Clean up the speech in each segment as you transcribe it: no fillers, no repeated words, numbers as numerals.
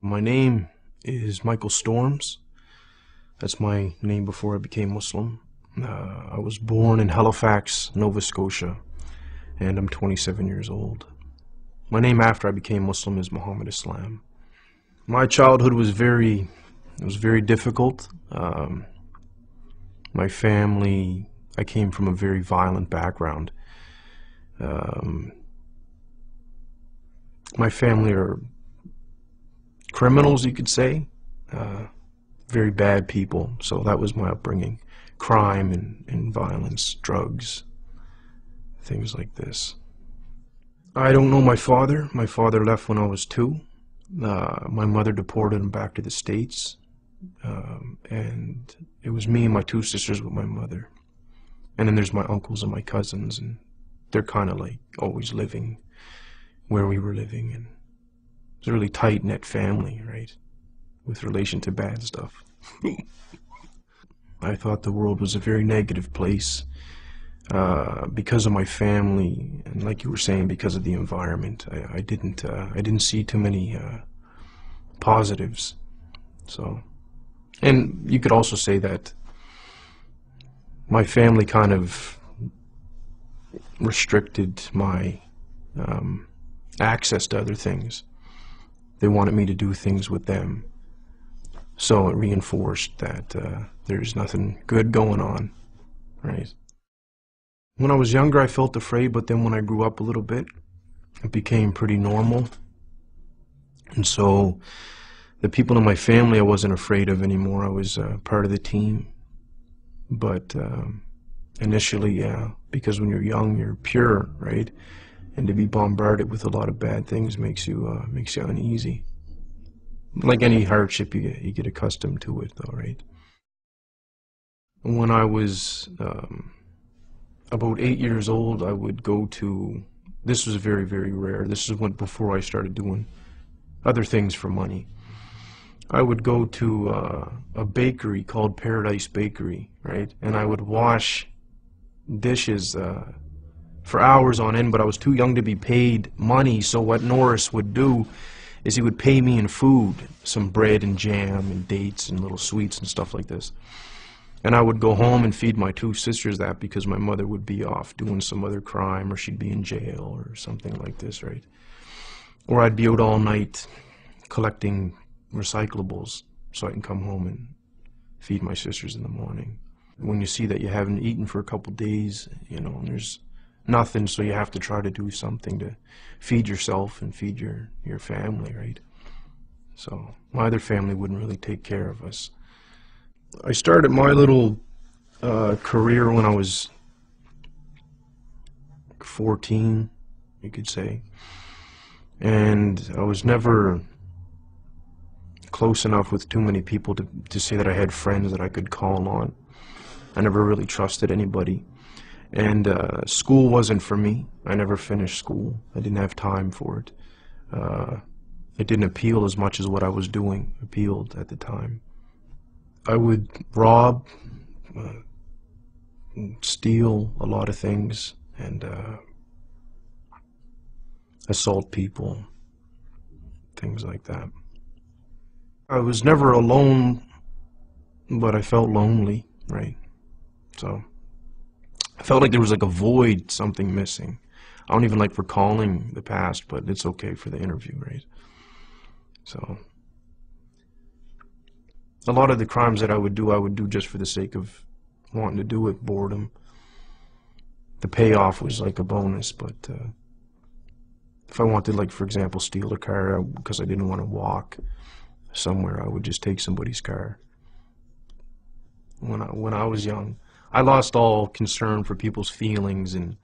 My name is Michael Storms. That's my name before I became Muslim. I was born in Halifax, Nova Scotia, and I'm 27 years old. My name after I became Muslim is Muhammad Islam. My childhood was very difficult. My family, I came from a very violent background. My family are criminals, you could say. Very bad people. So that was my upbringing. Crime and violence, drugs, things like this. I don't know my father. My father left when I was 2. My mother deported him back to the States. And it was me and my 2 sisters with my mother. And then there's my uncles and my cousins, and they're kind of like always living where we were living. And it's a really tight-knit family, right? With relation to bad stuff. I thought the world was a very negative place because of my family, and like you were saying, because of the environment. I didn't see too many positives. So, and you could also say that my family kind of restricted my access to other things. They wanted me to do things with them. So it reinforced that there's nothing good going on, right? When I was younger, I felt afraid, but then when I grew up a little bit, it became pretty normal. And so the people in my family I wasn't afraid of anymore. I was part of the team. But initially, yeah, because when you're young, you're pure, right? And to be bombarded with a lot of bad things makes you uneasy. Like any hardship, you get accustomed to it, though, right? When I was about 8 years old, I would go to, this was very, very rare. This is when, before I started doing other things for money. I would go to a bakery called Paradise Bakery, right? And I would wash dishes for hours on end, but I was too young to be paid money, so what Norris would do is he would pay me in food, some bread and jam and dates and little sweets and stuff like this. And I would go home and feed my 2 sisters that because my mother would be off doing some other crime, or she'd be in jail or something like this, right? Or I'd be out all night collecting recyclables so I can come home and feed my sisters in the morning. When you see that you haven't eaten for a couple days, you know, and there's nothing, so you have to try to do something to feed yourself and feed your family, right? So my other family wouldn't really take care of us. I started my little career when I was 14, you could say, and I was never close enough with too many people to say that I had friends that I could call on. I never really trusted anybody. And school wasn't for me. I never finished school. I didn't have time for it. It didn't appeal as much as what I was doing appealed at the time. I would rob, steal a lot of things, and assault people, things like that. I was never alone, but I felt lonely, right? So I felt like there was like a void, something missing. I don't even like recalling the past, but it's okay for the interview, right? So a lot of the crimes that I would do just for the sake of wanting to do it, boredom. The payoff was like a bonus, but if I wanted, like, for example, steal a car because I didn't want to walk somewhere, I would just take somebody's car. When I was young, I lost all concern for people's feelings and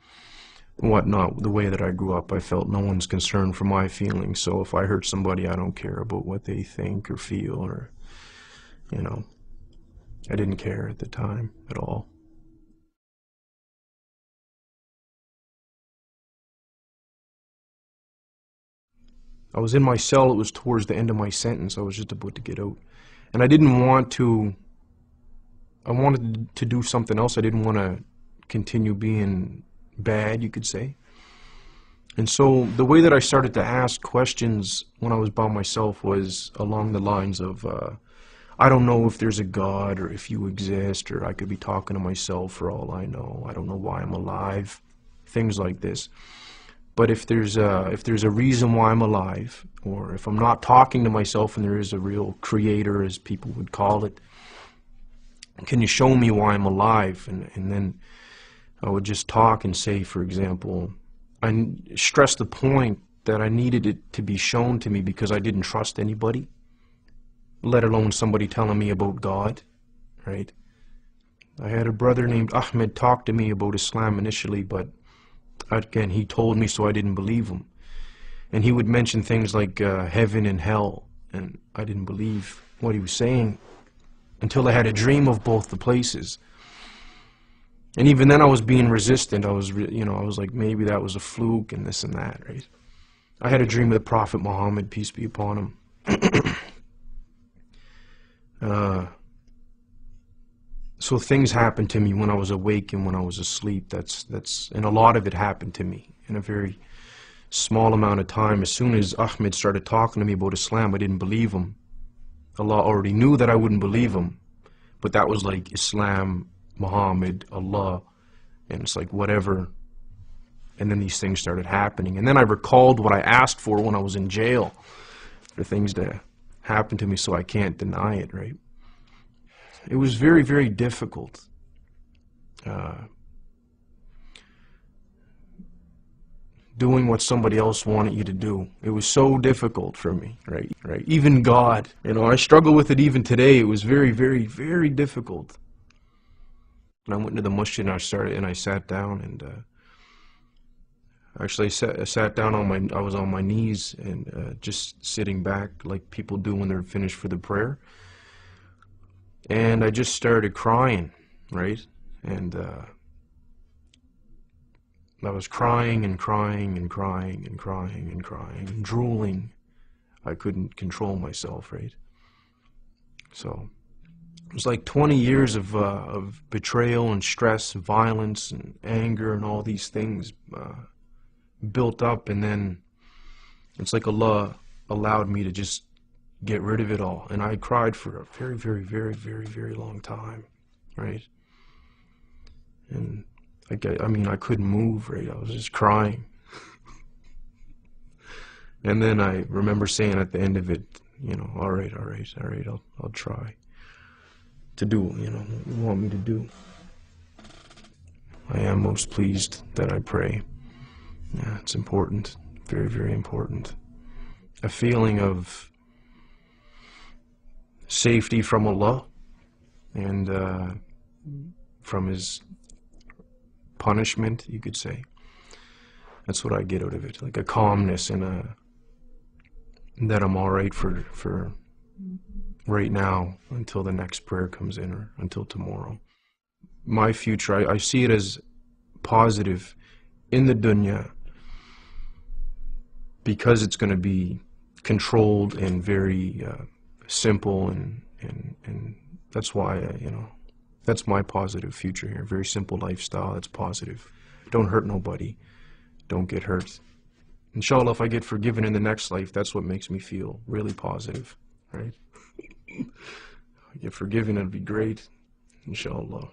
whatnot. The way that I grew up, I felt no one's concerned for my feelings, so if I hurt somebody, I don't care about what they think or feel, or, you know, I didn't care at the time at all. I was in my cell. It was towards the end of my sentence. I was just about to get out, and I didn't want to. I wanted to do something else. I didn't want to continue being bad, you could say. And so the way that I started to ask questions when I was by myself was along the lines of, I don't know if there's a God or if you exist, or I could be talking to myself for all I know. I don't know why I'm alive. Things like this. But if there's a reason why I'm alive, or if I'm not talking to myself and there is a real creator, as people would call it, can you show me why I'm alive? And then I would just talk and say, for example, I stressed the point that I needed it to be shown to me because I didn't trust anybody, let alone somebody telling me about God, right? I had a brother named Ahmed talk to me about Islam initially, but again, he told me, so I didn't believe him. And he would mention things like heaven and hell, and I didn't believe what he was saying until I had a dream of both the places. And even then I was being resistant. I was like, maybe that was a fluke and this and that, right? I had a dream of the Prophet Muhammad, peace be upon him. So things happened to me when I was awake and when I was asleep. And a lot of it happened to me in a very small amount of time. As soon as Ahmed started talking to me about Islam, I didn't believe him. Allah already knew that I wouldn't believe him, but that was like Islam, Muhammad, Allah, and it's like whatever. And then these things started happening. And then I recalled what I asked for when I was in jail, for things to happen to me, so I can't deny it, right? It was very, very difficult. Doing what somebody else wanted you to do. It was so difficult for me, right? Even God, I struggle with it even today. It was very, very, very difficult. And I went into the masjid and I sat down, and actually I sat down I was on my knees and just sitting back like people do when they're finished for the prayer. And I just started crying, right? And I was crying and crying and crying and crying and crying and drooling. I couldn't control myself, right? So it was like 20 years of betrayal and stress, and violence and anger and all these things built up, and then it's like Allah allowed me to just get rid of it all. And I cried for a very, very, very, very, very long time, right? And I couldn't move, right? I was just crying. And then I remember saying at the end of it, all right, I'll try to do, what you want me to do. I am most pleased that I pray. Yeah, it's important, very, very important. A feeling of safety from Allah and from His punishment, you could say. That's what I get out of it, like a calmness and that I'm all right for right now until the next prayer comes in, or until tomorrow. My future, I see it as positive in the dunya because it's going to be controlled and very simple, and that's why that's my positive future here. Very simple lifestyle that's positive. Don't hurt nobody. Don't get hurt. Inshallah, if I get forgiven in the next life, that's what makes me feel really positive, right? If I get forgiven, it'd be great. Inshallah.